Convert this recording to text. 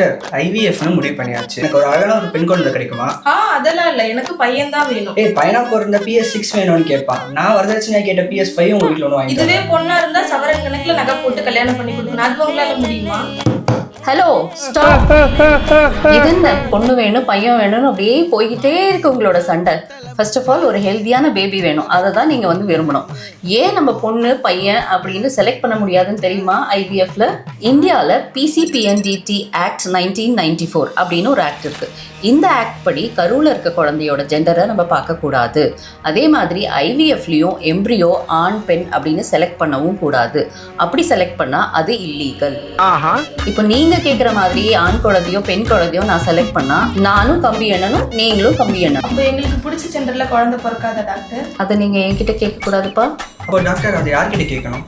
Doctor ஐவிஎஃப்னு முடிவு பண்ணியாச்சு. எனக்கு ஒரு அழகான ஒரு பெண் குழந்தை கிடைக்குமா? அதெல்லாம் இல்ல, எனக்கு பையன் தான் வேணும். பையனா பிறந்த PS6 வேணும்னு கேட்பான். நான் வரதட்சணையா கேட்ட PS5 உங்க வீட்டுல ஒண்ணு வாங்கி. இதுவே பொண்ணா இருந்தா சவரன் கணக்குல நகை போட்டு கல்யாணம் பண்ணி கொடுக்கணும். அது உங்களால முடியுமா? Hello, stop. இது என்ன பொண்ணு வேணும் பையன் வேணும்னு அப்படியே போய்கிட்டே இருக்கு உங்களோட சண்டை. ஃபர்ஸ்ட் ஆஃப் ஆல் ஒரு ஹெல்த்தியான பேபி வேணும், அதை தான் நீங்கள் வந்து விரும்பணும். ஏன் நம்ம பொண்ணு பையன் அப்படின்னு செலக்ட் பண்ண முடியாதுன்னு தெரியுமா? ஐவிஎஃப்ல இந்தியாவில் PCPNDT ஆக்ட் 1994 அப்படின்னு ஒரு ஆக்ட் இருக்குது. இந்த ஆக்ட் படி கருவில் இருக்க குழந்தையோட ஜெண்டரை நம்ம பார்க்கக்கூடாது. அதே மாதிரி ஐவிஎஃப்லேயும் எம்ப்ரியோ ஆண் பெண் அப்படின்னு செலக்ட் பண்ணவும் கூடாது. அப்படி செலக்ட் பண்ணால் அது இல்லீகல். இப்போ நீங்கள் கேட்குற மாதிரி ஆண் குழந்தையோ பெண் குழந்தையோ நான் செலக்ட் பண்ணால் நானும் கம்பி எண்ணணும், நீங்களும் கம்பி எண்ணணும். அப்போ எங்களுக்கு பிடிச்ச சென்டர்ல குழந்தை பிறக்காத டாக்டர்? அதை நீங்கள் என்கிட்ட கேட்கக்கூடாதுப்பா. அப்போ டாக்டர் அதை யார்கிட்ட கேட்கணும்?